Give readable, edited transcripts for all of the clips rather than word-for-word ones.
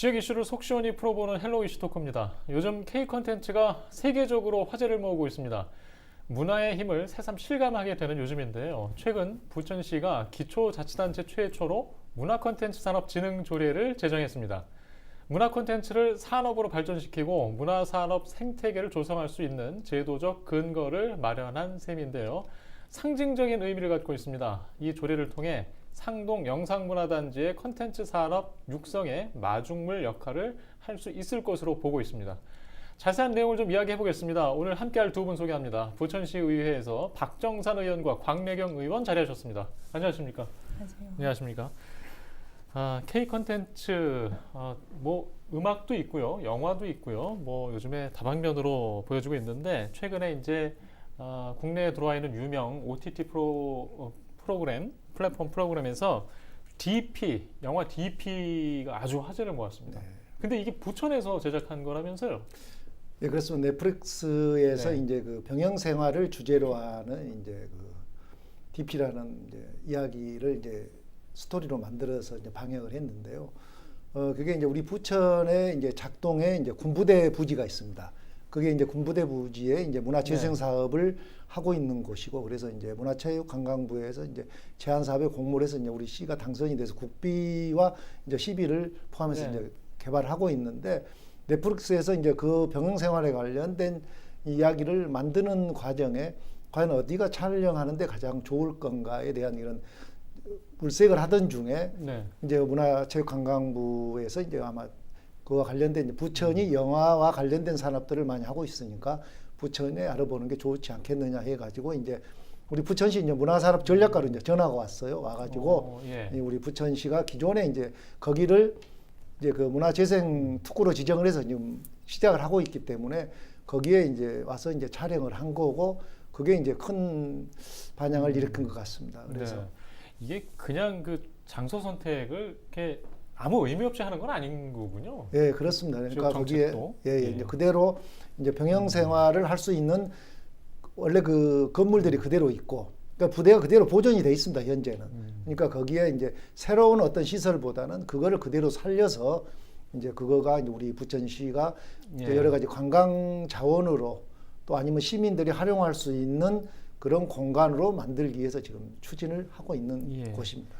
지역 이슈를 속 시원히 풀어보는 헬로 이슈 토크입니다. 요즘 K 콘텐츠가 세계적으로 화제를 모으고 있습니다. 문화의 힘을 새삼 실감하게 되는 요즘인데요. 최근 부천시가 기초자치단체 최초로 문화 콘텐츠 산업 진흥 조례를 제정했습니다. 문화 콘텐츠를 산업으로 발전시키고 문화산업 생태계를 조성할 수 있는 제도적 근거를 마련한 셈인데요. 상징적인 의미를 갖고 있습니다. 이 조례를 통해 상동 영상문화단지의 콘텐츠 산업 육성에 마중물 역할을 할 수 있을 것으로 보고 있습니다. 자세한 내용을 좀 이야기해 보겠습니다. 오늘 함께할 두 분 소개합니다. 부천시 의회에서 박정산 의원과 광래경 의원 자리하셨습니다. 안녕하십니까? 안녕하십니까? K 콘텐츠 뭐 음악도 있고요, 영화도 있고요. 뭐 요즘에 다방면으로 보여주고 있는데 최근에 이제 국내에 들어와 있는 유명 OTT 프로그램 플랫폼 프로그램에서 DP 영화 DP가 아주 화제를 모았습니다. 근데 이게 부천에서 제작한 거라면서요? 예, 그렇습니다. 넷플릭스에서 네. 이제 그 병영 생활을 주제로 하는 이제 그 DP라는 이제 이야기를 이제 스토리로 만들어서 이제 방영을 했는데요. 그게 이제 우리 부천에 이제 작동에 이제 군부대 부지가 있습니다. 그게 이제 군부대 부지에 이제 문화재생 사업을 하고 있는 곳이고, 그래서 이제 문화체육관광부에서 이제 제한 사업에 공모를 해서 이제 우리 시가 당선이 돼서 국비와 이제 시비를 포함해서 이제 개발하고 있는데, 넷플릭스에서 이제 그 병영 생활에 관련된 이야기를 만드는 과정에 과연 어디가 촬영하는데 가장 좋을 건가에 대한 이런 물색을 하던 중에 이제 문화체육관광부에서 이제 아마 그와 관련된 이제 부천이 영화와 관련된 산업들을 많이 하고 있으니까 부천에 알아보는 게 좋지 않겠느냐 해가지고 이제 우리 부천시 이제 문화산업 전략과로 이제 전화가 왔어요. 와가지고 우리 부천시가 기존에 이제 거기를 이제 그 문화재생 특구로 지정을 해서 지금 시작을 하고 있기 때문에 거기에 이제 와서 이제 촬영을 한 거고, 그게 이제 큰 반향을 일으킨 것 같습니다. 그래서 이게 그냥 그 장소 선택을 이렇게 아무 의미 없이 하는 건 아닌 거군요. 예, 그렇습니다. 그러니까 거기에 이제 그대로 이제 병영 생활을 할 수 있는 원래 그 건물들이 그대로 있고, 그러니까 부대가 그대로 보존이 돼 있습니다, 현재는. 그러니까 거기에 이제 새로운 어떤 시설보다는 그거를 그대로 살려서 이제 그거가 이제 우리 부천시가 이제 여러 가지 관광 자원으로 또 아니면 시민들이 활용할 수 있는 그런 공간으로 만들기 위해서 지금 추진을 하고 있는 곳입니다.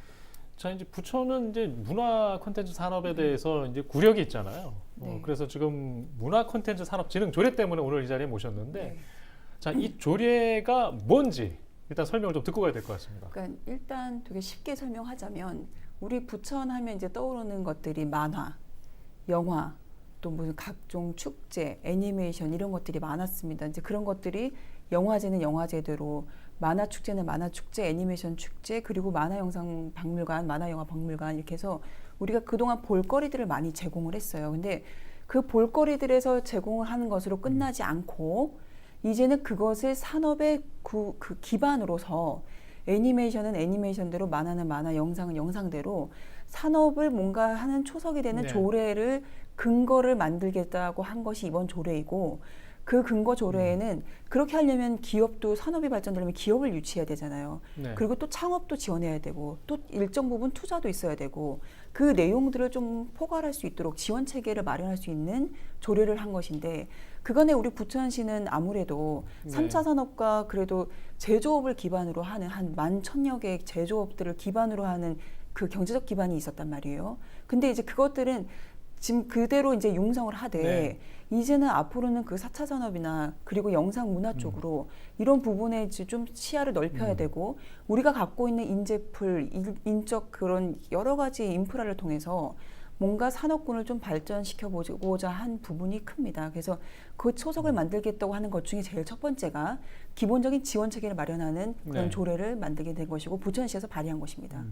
자, 이제 부천은 이제 문화 콘텐츠 산업에 대해서 이제 구력이 있잖아요. 그래서 지금 문화 콘텐츠 산업 진흥 조례 때문에 오늘 이 자리에 모셨는데, 자, 이 조례가 뭔지 일단 설명을 좀 듣고 가야 될 것 같습니다. 그러니까 일단 되게 쉽게 설명하자면 우리 부천 하면 이제 떠오르는 것들이 만화, 영화, 또 무슨 각종 축제, 애니메이션 이런 것들이 많았습니다. 이제 그런 것들이 영화제는 영화제대로, 만화 축제는 만화 축제, 애니메이션 축제, 그리고 만화 영상 박물관, 만화 영화 박물관 이렇게 해서 우리가 그동안 볼거리들을 많이 제공을 했어요. 근데 그 볼거리들에서 제공을 하는 것으로 끝나지 않고 이제는 그것을 산업의 그 기반으로서 애니메이션은 애니메이션대로, 만화는 만화, 영상은 영상대로 산업을 뭔가 하는 초석이 되는 조례를 근거를 만들겠다고 한 것이 이번 조례이고, 그 근거 조례에는 그렇게 하려면 기업도 산업이 발전되려면 기업을 유치해야 되잖아요. 그리고 또 창업도 지원해야 되고 또 일정 부분 투자도 있어야 되고 그 내용들을 좀 포괄할 수 있도록 지원 체계를 마련할 수 있는 조례를 한 것인데, 그간에 우리 부천시는 아무래도 3차 산업과 그래도 제조업을 기반으로 하는 한 11,000여 개의 제조업들을 기반으로 하는 그 경제적 기반이 있었단 말이에요. 근데 이제 그것들은 지금 그대로 이제 융성을 하되 이제는 앞으로는 그 4차 산업이나 그리고 영상 문화 쪽으로 이런 부분에 좀 시야를 넓혀야 되고, 우리가 갖고 있는 인재풀, 인적 그런 여러 가지 인프라를 통해서 뭔가 산업군을 좀 발전시켜 보고자 한 부분이 큽니다. 그래서 그 초석을 만들겠다고 하는 것 중에 제일 첫 번째가 기본적인 지원 체계를 마련하는 그런 조례를 만들게 된 것이고 부천시에서 발의한 것입니다.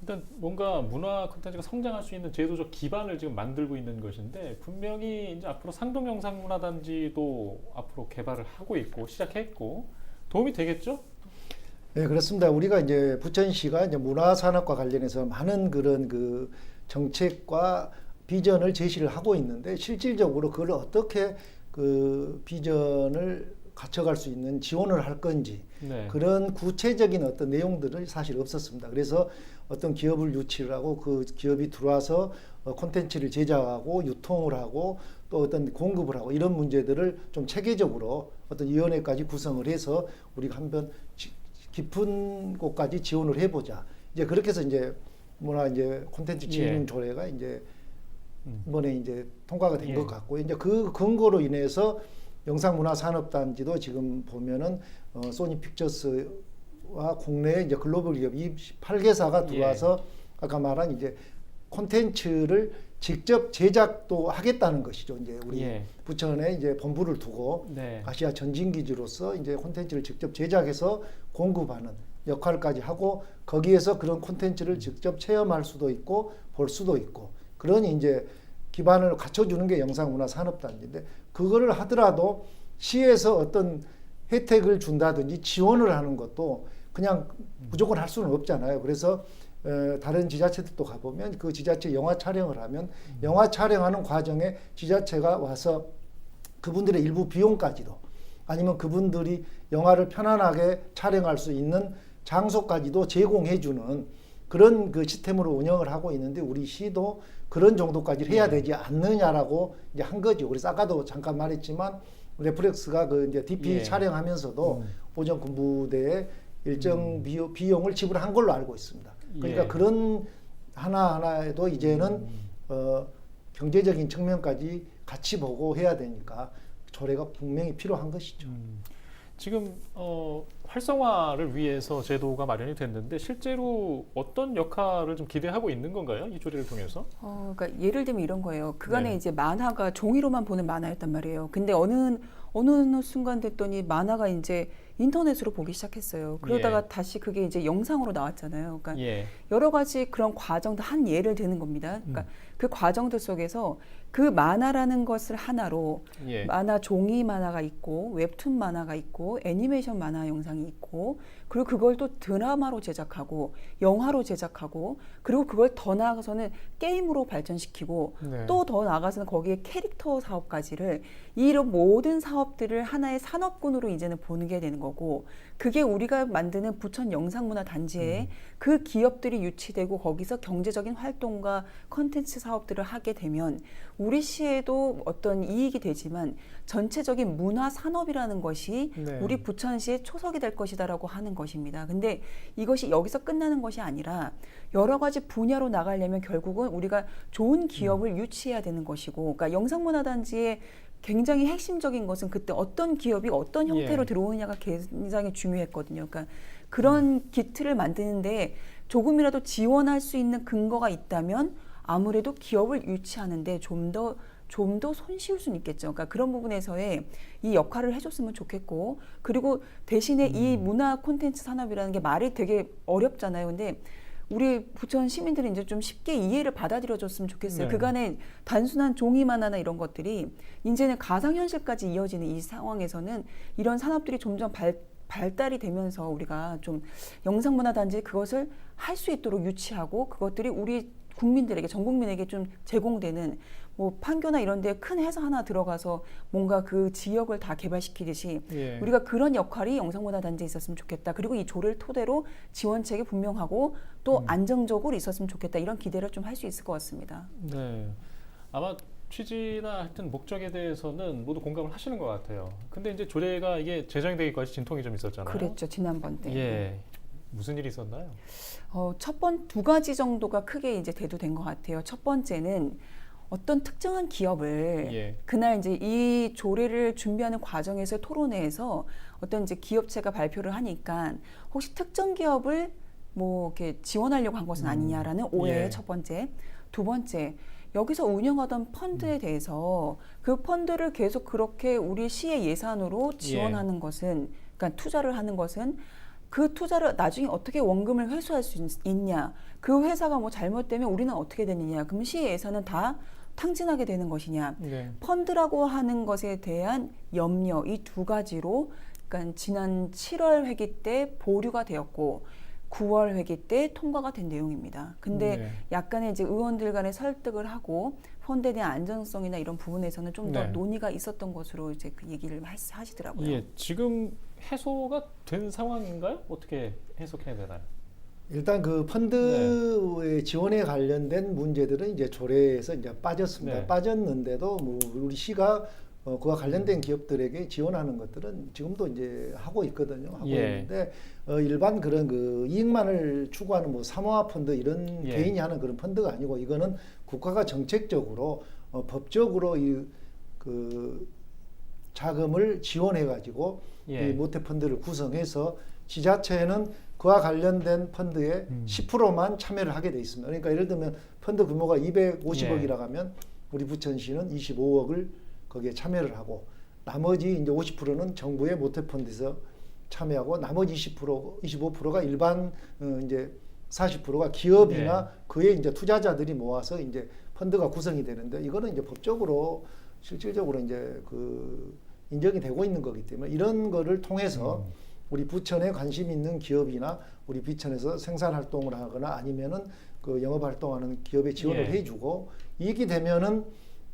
일단 뭔가 문화 콘텐츠가 성장할 수 있는 제도적 기반을 지금 만들고 있는 것인데, 분명히 이제 앞으로 상동 영상문화단지도 앞으로 개발을 하고 있고 시작했고 도움이 되겠죠? 네, 그렇습니다. 우리가 이제 부천시가 이제 문화산업과 관련해서 많은 그런 그 정책과 비전을 제시를 하고 있는데, 실질적으로 그걸 어떻게 그 비전을 갖춰갈 수 있는 지원을 할 건지 그런 구체적인 어떤 내용들은 사실 없었습니다. 그래서 어떤 기업을 유치를 하고 그 기업이 들어와서 콘텐츠를 제작하고 유통을 하고 또 어떤 공급을 하고 이런 문제들을 좀 체계적으로 어떤 위원회까지 구성을 해서 우리가 한번 깊은 곳까지 지원을 해보자. 이제 그렇게 해서 이제 이제 콘텐츠 진흥 조례가 이제 이번에 이제 통과가 된 것 같고 이제 그 근거로 인해서 영상문화산업단지도 지금 보면은 소니 픽처스와 국내 이제 글로벌 기업 28개사가 들어와서 아까 말한 이제 콘텐츠를 직접 제작도 하겠다는 것이죠. 이제 우리 부천에 이제 본부를 두고 아시아 전진기지로서 이제 콘텐츠를 직접 제작해서 공급하는 역할까지 하고 거기에서 그런 콘텐츠를 직접 체험할 수도 있고 볼 수도 있고 그러니 이제 기반을 갖춰주는 게 영상문화산업단지인데 그거를 하더라도 시에서 어떤 혜택을 준다든지 지원을 하는 것도 그냥 무조건 할 수는 없잖아요. 그래서 다른 지자체들도 가보면 그 지자체 영화 촬영을 하면 영화 촬영하는 과정에 지자체가 와서 그분들의 일부 비용까지도 아니면 그분들이 영화를 편안하게 촬영할 수 있는 장소까지도 제공해주는 그런 그 시스템으로 운영을 하고 있는데 우리 시도 그런 정도까지 해야 되지 않느냐라고 이제 한 거죠. 그래서 아까도 잠깐 말했지만 넷플릭스가 그 이제 DP 촬영하면서도 오전 군부대에 일정 비용을 지불한 걸로 알고 있습니다. 그러니까 그런 하나하나에도 이제는 경제적인 측면까지 같이 보고 해야 되니까 조례가 분명히 필요한 것이죠. 지금 활성화를 위해서 제도가 마련이 됐는데 실제로 어떤 역할을 좀 기대하고 있는 건가요? 이 조례를 통해서? 그러니까 예를 들면 이런 거예요. 그간에 이제 만화가 종이로만 보는 만화였단 말이에요. 근데 어느 순간 됐더니 만화가 이제 인터넷으로 보기 시작했어요. 그러다가 다시 그게 이제 영상으로 나왔잖아요. 그러니까 여러 가지 그런 과정도 한 예를 드는 겁니다. 그러니까 그 과정들 속에서 그 만화라는 것을 하나로 만화 종이 만화가 있고 웹툰 만화가 있고 애니메이션 만화 영상이 있고 그리고 그걸 또 드라마로 제작하고 영화로 제작하고 그리고 그걸 더 나아가서는 게임으로 발전시키고 또 더 나아가서는 거기에 캐릭터 사업까지를 이런 모든 사업들을 하나의 산업군으로 이제는 보는 게 되는 거고 그게 우리가 만드는 부천 영상문화단지에 그 기업들이 유치되고 거기서 경제적인 활동과 컨텐츠 사업들을 하게 되면 우리 시에도 어떤 이익이 되지만 전체적인 문화 산업이라는 것이 우리 부천시의 초석이 될 것이다라고 하는 것입니다. 근데 이것이 여기서 끝나는 것이 아니라 여러 가지 분야로 나가려면 결국은 우리가 좋은 기업을 유치해야 되는 것이고 그러니까 영상문화단지의 굉장히 핵심적인 것은 그때 어떤 기업이 어떤 형태로 들어오느냐가 굉장히 중요했거든요. 그러니까 그런 기틀을 만드는데 조금이라도 지원할 수 있는 근거가 있다면 아무래도 기업을 유치하는데 좀 더 손쉬울 수는 있겠죠. 그러니까 그런 부분에서의 이 역할을 해줬으면 좋겠고 그리고 대신에 이 문화 콘텐츠 산업이라는 게 말이 되게 어렵잖아요. 근데 우리 부천 시민들이 이제 좀 쉽게 이해를 받아들여줬으면 좋겠어요. 그간에 단순한 종이 만화나 이런 것들이 이제는 가상현실까지 이어지는 이 상황에서는 이런 산업들이 점점 발달이 되면서 우리가 좀 영상문화단지 그것을 할 수 있도록 유치하고 그것들이 우리 국민들에게 전 국민에게 좀 제공되는 뭐 판교나 이런 데 큰 회사 하나 들어가서 뭔가 그 지역을 다 개발시키듯이 우리가 그런 역할이 영상문화단지에 있었으면 좋겠다. 그리고 이 조를 토대로 지원책이 분명하고 또 안정적으로 있었으면 좋겠다. 이런 기대를 좀 할 수 있을 것 같습니다. 네, 아마 취지나 하여튼 목적에 대해서는 모두 공감을 하시는 것 같아요. 근데 이제 조례가 이게 제정이 되기까지 진통이 좀 있었잖아요. 그랬죠. 지난번 때. 무슨 일이 있었나요? 두 가지 정도가 크게 이제 대두된 것 같아요. 첫 번째는 어떤 특정한 기업을 그날 이제 이 조례를 준비하는 과정에서 토론회에서 어떤 이제 기업체가 발표를 하니까 혹시 특정 기업을 뭐 이렇게 지원하려고 한 것은 아니냐라는 오해의 첫 번째. 두 번째, 여기서 운영하던 펀드에 대해서 그 펀드를 계속 그렇게 우리 시의 예산으로 지원하는 것은 그러니까 투자를 하는 것은 그 투자를 나중에 어떻게 원금을 회수할 수 있냐. 그 회사가 뭐 잘못되면 우리는 어떻게 되느냐. 그럼 시의 예산은 다 탕진하게 되는 것이냐. 펀드라고 하는 것에 대한 염려 이 두 가지로 그러니까 지난 7월 회기 때 보류가 되었고 9월 회기 때 통과가 된 내용입니다. 근데 약간의 이제 의원들 간의 설득을 하고 펀드에 대한 안정성이나 이런 부분에서는 좀 더 논의가 있었던 것으로 이제 그 얘기를 하시더라고요. 지금 해소가 된 상황인가요? 어떻게 해석해야 되나요? 일단 그 펀드의 지원에 관련된 문제들은 이제 조례에서 이제 빠졌습니다. 네. 빠졌는데도 뭐 우리 시가 그와 관련된 기업들에게 지원하는 것들은 지금도 이제 하고 있거든요. 하고 예. 있는데 일반 그런 그 이익만을 추구하는 뭐 사모아 펀드 이런 예. 개인이 하는 그런 펀드가 아니고 이거는 국가가 정책적으로 법적으로 이 그 자금을 지원해 가지고 예. 이 모태 펀드를 구성해서 지자체는 그와 관련된 펀드에 10%만 참여를 하게 돼 있습니다. 그러니까 예를 들면 펀드 규모가 250억이라고 하면 우리 부천시는 25억을 거기에 참여를 하고 나머지 이제 50%는 정부의 모태 펀드에서 참여하고 나머지 25%가 일반 이제 40%가 기업이나 그의 이제 투자자들이 모아서 이제 펀드가 구성이 되는데 이거는 이제 법적으로 실질적으로 이제 그 인정이 되고 있는 거기 때문에 이런 거를 통해서 우리 부천에 관심 있는 기업이나 우리 부천에서 생산 활동을 하거나 아니면은 그 영업 활동하는 기업에 지원을 예. 해주고 이익이 되면은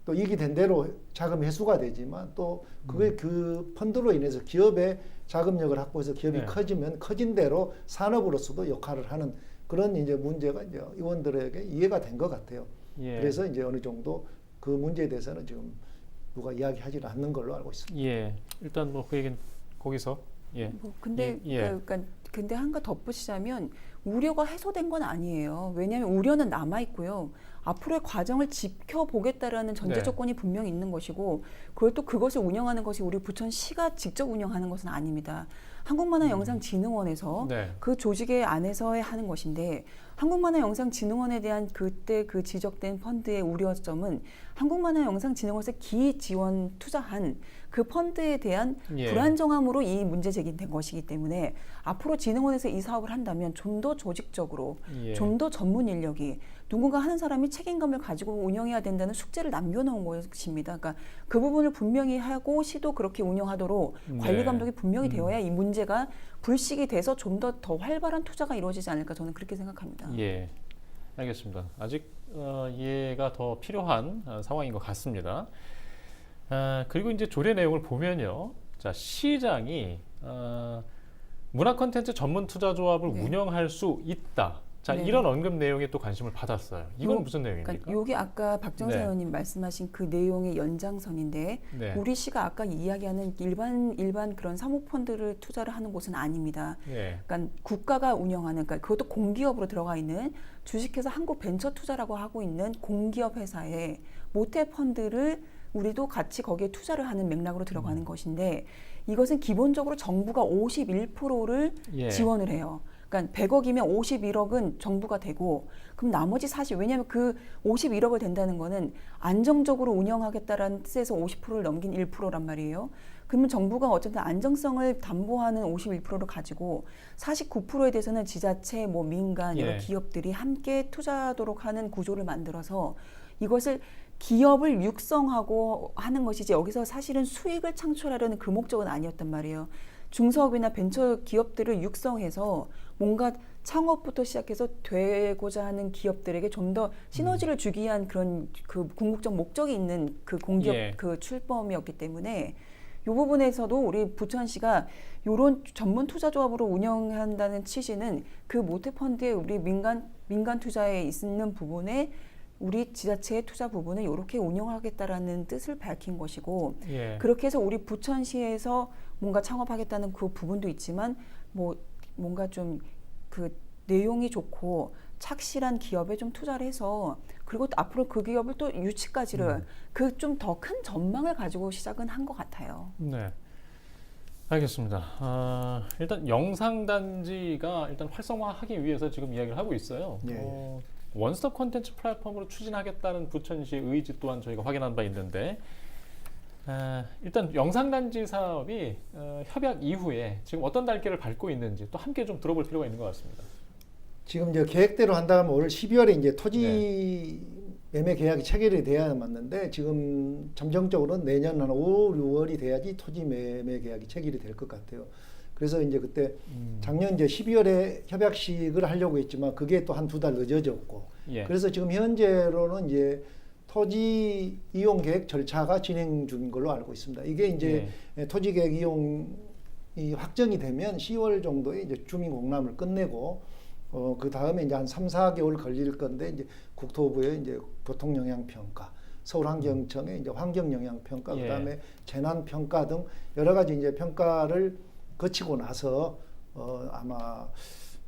또 이익이 된 대로 자금 회수가 되지만 또 그게 그 펀드로 인해서 기업의 자금력을 확보해서 기업이 네. 커지면 커진 대로 산업으로서도 역할을 하는 그런 이제 문제가 이제 의원들에게 이해가 된 것 같아요. 예. 그래서 이제 어느 정도 그 문제에 대해서는 지금 누가 이야기하지 않는 걸로 알고 있습니다. 예. 일단 뭐 그 얘기는 거기서 예. 뭐 근데 예. 그러니까 근데 한 가 덧붙이자면 우려가 해소된 건 아니에요. 왜냐하면 우려는 남아 있고요. 앞으로의 과정을 지켜보겠다라는 전제 네. 조건이 분명히 있는 것이고 그걸 또 그것을 운영하는 것이 우리 부천시가 직접 운영하는 것은 아닙니다. 한국만화영상진흥원에서 네. 그 조직의 안에서 하는 것인데 한국만화영상진흥원에 대한 그때 그 지적된 펀드의 우려점은 한국만화영상진흥원에서 기지원 투자한 그 펀드에 대한 예. 불안정함으로 이 문제 제기된 것이기 때문에 앞으로 진흥원에서 이 사업을 한다면 좀 더 조직적으로 예. 좀 더 전문 인력이 누군가 하는 사람이 책임감을 가지고 운영해야 된다는 숙제를 남겨놓은 것입니다. 그러니까 그 부분을 분명히 하고 시도 그렇게 운영하도록 관리 네. 감독이 분명히 되어야 이 문제가 불식이 돼서 좀 더 활발한 투자가 이루어지지 않을까 저는 그렇게 생각합니다. 예. 알겠습니다. 아직 이해가 더 필요한 상황인 것 같습니다. 그리고 이제 조례 내용을 보면요. 자, 시장이 문화 콘텐츠 전문 투자 조합을 네. 운영할 수 있다. 자, 네. 이런 언급 내용에 또 관심을 받았어요. 이건 무슨 내용입니까? 그러니까 요게 아까 박정세 네. 의원님 말씀하신 그 내용의 연장선인데 네. 우리 시가 아까 이야기하는 일반 그런 사모펀드를 투자를 하는 곳은 아닙니다. 예. 그러니까 국가가 운영하는 그러니까 그것도 공기업으로 들어가 있는 주식회사 한국벤처투자라고 하고 있는 공기업 회사의 모태 펀드를 우리도 같이 거기에 투자를 하는 맥락으로 들어가는 것인데 이것은 기본적으로 정부가 51%를 예. 지원을 해요. 그러니까 100억이면 51억은 정부가 되고 그럼 나머지 40 왜냐하면 그 51억을 된다는 거는 안정적으로 운영하겠다라는 뜻에서 50%를 넘긴 1%란 말이에요. 그러면 정부가 어쨌든 안정성을 담보하는 51%를 가지고 49%에 대해서는 지자체, 뭐 민간 여러 예. 기업들이 함께 투자하도록 하는 구조를 만들어서 이것을 기업을 육성하고 하는 것이지 여기서 사실은 수익을 창출하려는 그 목적은 아니었단 말이에요. 중소업이나 벤처 기업들을 육성해서 뭔가 창업부터 시작해서 되고자 하는 기업들에게 좀 더 시너지를 주기 위한 그런 그 궁극적 목적이 있는 그 공기업 예. 그 출범이었기 때문에 이 부분에서도 우리 부천시가 이런 전문 투자 조합으로 운영한다는 취지는 그 모태 펀드에 우리 민간 투자에 있는 부분에 우리 지자체의 투자 부분을 이렇게 운영하겠다라는 뜻을 밝힌 것이고 예. 그렇게 해서 우리 부천시에서 뭔가 창업하겠다는 그 부분도 있지만 뭐 뭔가 좀 그 내용이 좋고 착실한 기업에 좀 투자를 해서 그리고 또 앞으로 그 기업을 또 유치까지를 그 좀 더 큰 전망을 가지고 시작은 한 것 같아요. 네. 알겠습니다. 일단 영상단지가 일단 활성화하기 위해서 지금 이야기를 하고 있어요. 예. 원스톱 콘텐츠 플랫폼으로 추진하겠다는 부천시의 의지 또한 저희가 확인한 바 있는데 일단 영상단지 사업이 협약 이후에 지금 어떤 단계를 밟고 있는지 또 함께 좀 들어볼 필요가 있는 것 같습니다. 지금 이제 계획대로 한다면 올 12월에 이제 토지 네. 매매 계약이 체결이 돼야 맞는데 지금 잠정적으로는 내년 한 5, 6월이 돼야지 토지 매매 계약이 체결이 될 것 같아요. 그래서 이제 그때 작년 이제 12월에 협약식을 하려고 했지만 그게 또 한 두 달 늦어졌고 예. 그래서 지금 현재로는 이제 토지 이용 계획 절차가 진행 중인 걸로 알고 있습니다. 이게 이제 토지 계획 이용이 확정이 되면 10월 정도에 이제 주민 공람을 끝내고 그 다음에 이제 한 3, 4개월 걸릴 건데 이제 국토부의 이제 교통 영향 평가, 서울환경청의 이제 환경 영향 평가, 예. 그다음에 재난 평가 등 여러 가지 이제 평가를 거치고 나서 아마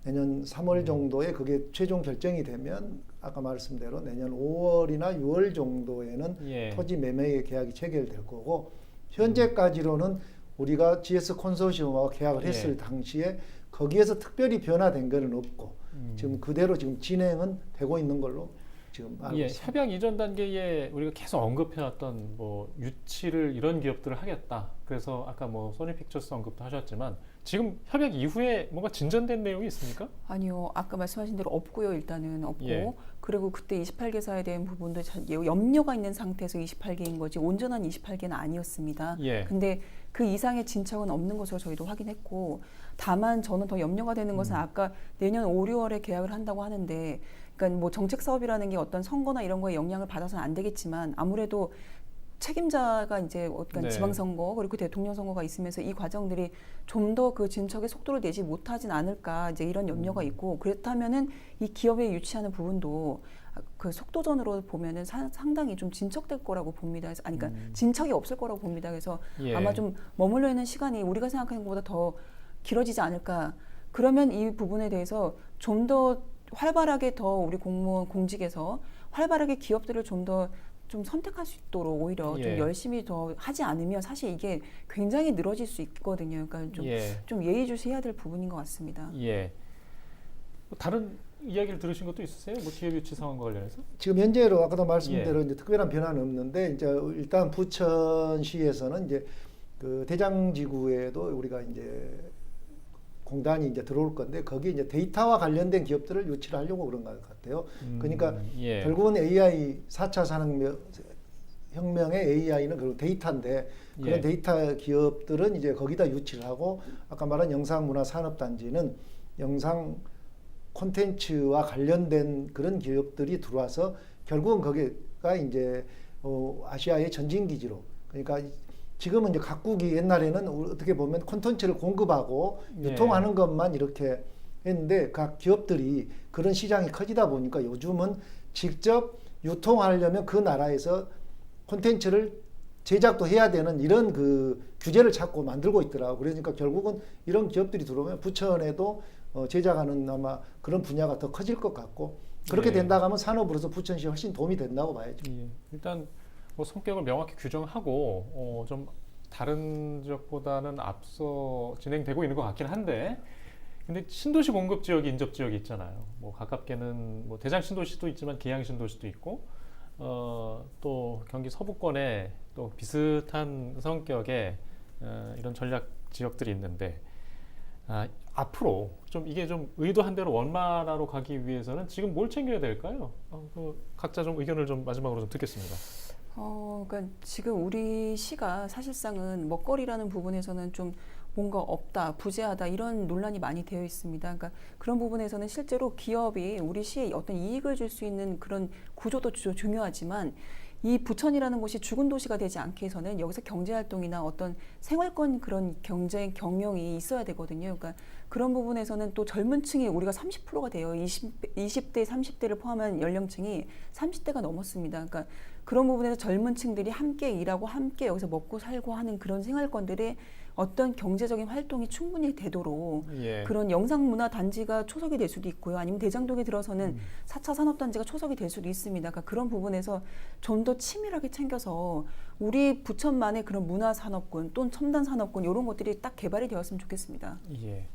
내년 3월 정도에 그게 최종 결정이 되면 아까 말씀대로 내년 5월이나 6월 정도에는 예. 토지 매매 계약이 체결될 거고 현재까지로는 우리가 GS 콘소시엄하고 계약을 예. 했을 당시에 거기에서 특별히 변화된 거는 없고 지금 그대로 지금 진행은 되고 있는 걸로 지금 알고 예, 있습니다. 협약 이전 단계에 우리가 계속 언급해왔던 뭐 유치를 이런 기업들을 하겠다. 그래서 아까 뭐 소니픽처스 언급도 하셨지만 지금 협약 이후에 뭔가 진전된 내용이 있습니까? 아니요, 아까 말씀하신 대로 없고요. 일단은 없고 예. 그리고 그때 28개사에 대한 부분도 염려가 있는 상태에서 28개인 거지 온전한 28개는 아니었습니다. 예. 근데 그 이상의 진척은 없는 것으로 저희도 확인했고 다만 저는 더 염려가 되는 것은 아까 내년 5, 6월에 계약을 한다고 하는데 그러니까 뭐 정책 사업이라는 게 어떤 선거나 이런 거에 영향을 받아서는 안 되겠지만 아무래도 책임자가 이제 어떤 네. 지방선거 그리고 대통령 선거가 있으면서 이 과정들이 좀 더 그 진척의 속도를 내지 못하진 않을까 이제 이런 염려가 있고 그렇다면은 이 기업에 유치하는 부분도 그 속도전으로 보면은 상당히 좀 진척될 거라고 봅니다. 그래서 아니 그러니까 진척이 없을 거라고 봅니다. 그래서 예. 아마 좀 머물러 있는 시간이 우리가 생각하는 것보다 더 길어지지 않을까. 그러면 이 부분에 대해서 좀 더 활발하게 더 우리 공무원 공직에서 활발하게 기업들을 좀 선택할 수 있도록 오히려 예. 좀 열심히 더 하지 않으면 사실 이게 굉장히 늘어질 수 있거든요. 그러니까 좀 예. 예의주시해야 될 부분인 것 같습니다. 예. 뭐 다른 이야기를 들으신 것도 있으세요? 뭐 기업 유치 상황과 관련해서? 지금 현재로 아까도 말씀대로 예. 이제 특별한 변화는 없는데 이제 일단 부천시에서는 이제 그 대장지구에도 우리가 이제 공단이 이제 들어올 건데 거기 이제 데이터와 관련된 기업들을 유치를 하려고 그런 것 같아요. 그러니까 예. 결국은 AI 4차 산업혁명의 AI는 결국 데이터인데 그런 예. 데이터 기업들은 이제 거기다 유치를 하고 아까 말한 영상문화산업단지는 영상 콘텐츠와 관련된 그런 기업들이 들어와서 결국은 거기가 이제 아시아의 전진기지로 그러니까 지금은 이제 각국이 옛날에는 어떻게 보면 콘텐츠를 공급하고 예. 유통하는 것만 이렇게 했는데 각 기업들이 그런 시장이 커지다 보니까 요즘은 직접 유통하려면 그 나라에서 콘텐츠를 제작도 해야 되는 이런 그 규제를 자꾸 만들고 있더라고요. 그러니까 결국은 이런 기업들이 들어오면 부천에도 제작하는 아마 그런 분야가 더 커질 것 같고 그렇게 예. 된다고 하면 산업으로서 부천시 훨씬 도움이 된다고 봐야죠. 예. 일단 뭐 성격을 명확히 규정하고 좀 다른 지역보다는 앞서 진행되고 있는 것 같긴 한데 근데 신도시 공급 지역이 인접 지역이 있잖아요. 뭐 가깝게는 뭐 대장 신도시도 있지만 계양 신도시도 있고 또 경기 서부권에 또 비슷한 성격의 이런 전략 지역들이 있는데 앞으로 좀 이게 좀 의도한 대로 원만화로 가기 위해서는 지금 뭘 챙겨야 될까요? 각자 좀 의견을 좀 마지막으로 좀 듣겠습니다. 그러니까 지금 우리 시가 사실상은 먹거리라는 부분에서는 좀 뭔가 없다, 부재하다 이런 논란이 많이 되어 있습니다. 그러니까 그런 부분에서는 실제로 기업이 우리 시에 어떤 이익을 줄 수 있는 그런 구조도 중요하지만 이 부천이라는 곳이 죽은 도시가 되지 않게 해서는 여기서 경제활동이나 어떤 생활권 그런 경제 경영이 있어야 되거든요. 그러니까 그런 부분에서는 또 젊은 층이 우리가 30%가 돼요. 20대, 30대를 포함한 연령층이 30대가 넘었습니다. 그러니까 그런 부분에서 젊은 층들이 함께 일하고 함께 여기서 먹고 살고 하는 그런 생활권들의 어떤 경제적인 활동이 충분히 되도록 예. 그런 영상문화 단지가 초석이 될 수도 있고요. 아니면 대장동에 들어서는 4차 산업단지가 초석이 될 수도 있습니다. 그러니까 그런 부분에서 좀 더 치밀하게 챙겨서 우리 부천만의 그런 문화산업군 또는 첨단산업군 이런 것들이 딱 개발이 되었으면 좋겠습니다. 예.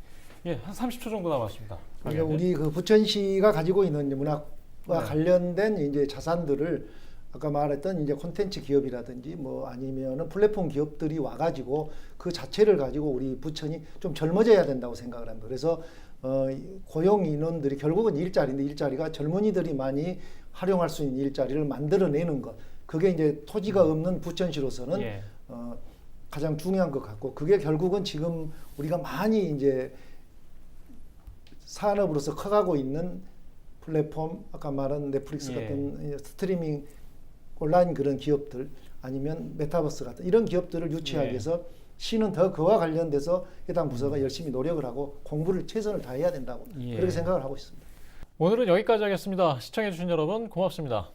예, 한 30초 정도 남았습니다. 그러니까 우리 그 부천시가 가지고 있는 이제 문화와 네. 관련된 이제 자산들을 아까 말했던 이제 콘텐츠 기업이라든지 뭐 아니면은 플랫폼 기업들이 와가지고 그 자체를 가지고 우리 부천이 좀 젊어져야 된다고 생각을 합니다. 그래서 고용 인원들이 결국은 일자리인데 일자리가 젊은이들이 많이 활용할 수 있는 일자리를 만들어내는 것. 그게 이제 토지가 없는 부천시로서는 예. 가장 중요한 것 같고 그게 결국은 지금 우리가 많이 이제 산업으로서 커가고 있는 플랫폼 아까 말한 넷플릭스 예. 같은 스트리밍 온라인 그런 기업들 아니면 메타버스 같은 이런 기업들을 유치하기 예. 위해서 시는 더 그와 관련돼서 해당 부서가 열심히 노력을 하고 공부를 최선을 다해야 된다고 예. 그렇게 생각을 하고 있습니다. 오늘은 여기까지 하겠습니다. 시청해주신 여러분 고맙습니다.